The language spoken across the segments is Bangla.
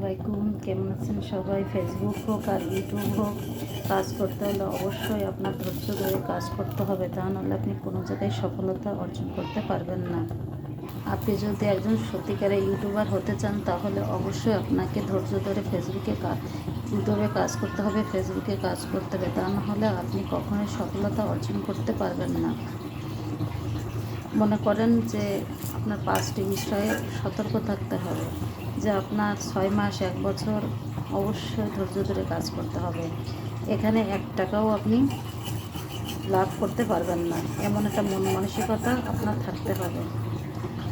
আলাইকুম, কেমন আছেন সবাই? ফেসবুক হোক আর ইউটিউব হোক, কাজ করতে হলে অবশ্যই আপনার ধৈর্য ধরে কাজ করতে হবে, তা নাহলে আপনি কোনো জায়গায় সফলতা অর্জন করতে পারবেন না। আপনি যদি একজন সত্যিকারের ইউটিউবার হতে চান তাহলে অবশ্যই আপনাকে ধৈর্য ধরে ইউটিউবে কাজ করতে হবে, ফেসবুকে কাজ করতে হবে, তা নাহলে আপনি কখনোই সফলতা অর্জন করতে পারবেন না। মনে করেন যে আপনার 5টি বিষয়ে সতর্ক থাকতে হবে, যে আপনার 6 মাস 1 বছর অবশ্যই ধৈর্য ধরে কাজ করতে হবে। এখানে 1 টাকাও আপনি লাভ করতে পারবেন না, এমন একটা মন মানসিকতা আপনার থাকতে হবে,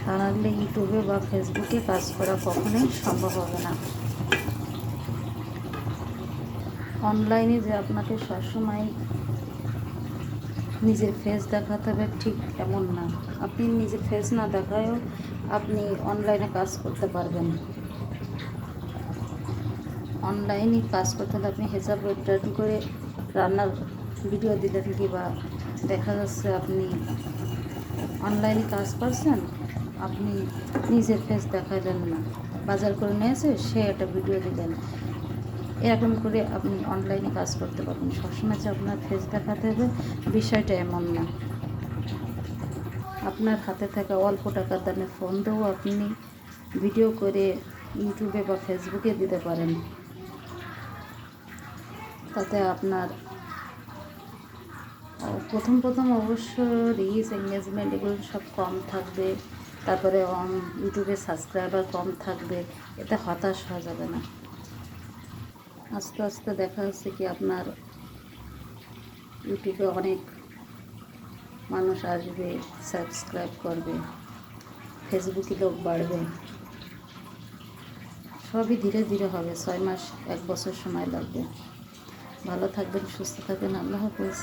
তা নাহলে ইউটিউবে বা ফেসবুকে কাজ করা কখনোই সম্ভব হবে না। অনলাইনে যে আপনাকে সবসময় নিজের ফেস দেখাতে হবে ঠিক এমন না, আপনি নিজের ফেস না দেখায়ও আপনি অনলাইনে কাজ করতে পারবেন। অনলাইনে কাজ করতে হলে আপনি হিসাব রেডি করে রান্নার ভিডিও দিলেন, কিংবা দেখা যাচ্ছে আপনি অনলাইনে কাজ করছেন, আপনি নিজের ফেস দেখাইলেন না, বাজার করে নিয়েছে সে একটা ভিডিও দিলেন, এরকম করে আপনি অনলাইনে কাজ করতে পারবেন। সবসময় যে আপনার ফেস দেখাতে হবে বিষয়টা এমন না। আপনার হাতে থাকা অল্প টাকার দামে ফোন দিয়েও আপনি ভিডিও করে ইউটিউবে বা ফেসবুকে দিতে পারেন, তাতে আপনার প্রথম অবশ্য রিচ এঙ্গেজমেন্ট এগুলো সব কম থাকবে, তারপরে ইউটিউবে সাবস্ক্রাইবার কম থাকবে, এতে হতাশ হওয়া যাবে না। আস্তে আস্তে দেখা যাচ্ছে কি আপনার ইউটিউবে অনেক মানুষ আসবে, সাবস্ক্রাইব করবে, ফেসবুকে লোক বাড়বে, সবই ধীরে ধীরে হবে। 6 মাস 1 বছর সময় লাগবে। ভালো থাকবেন, সুস্থ থাকবেন, আল্লাহ হাফেজ।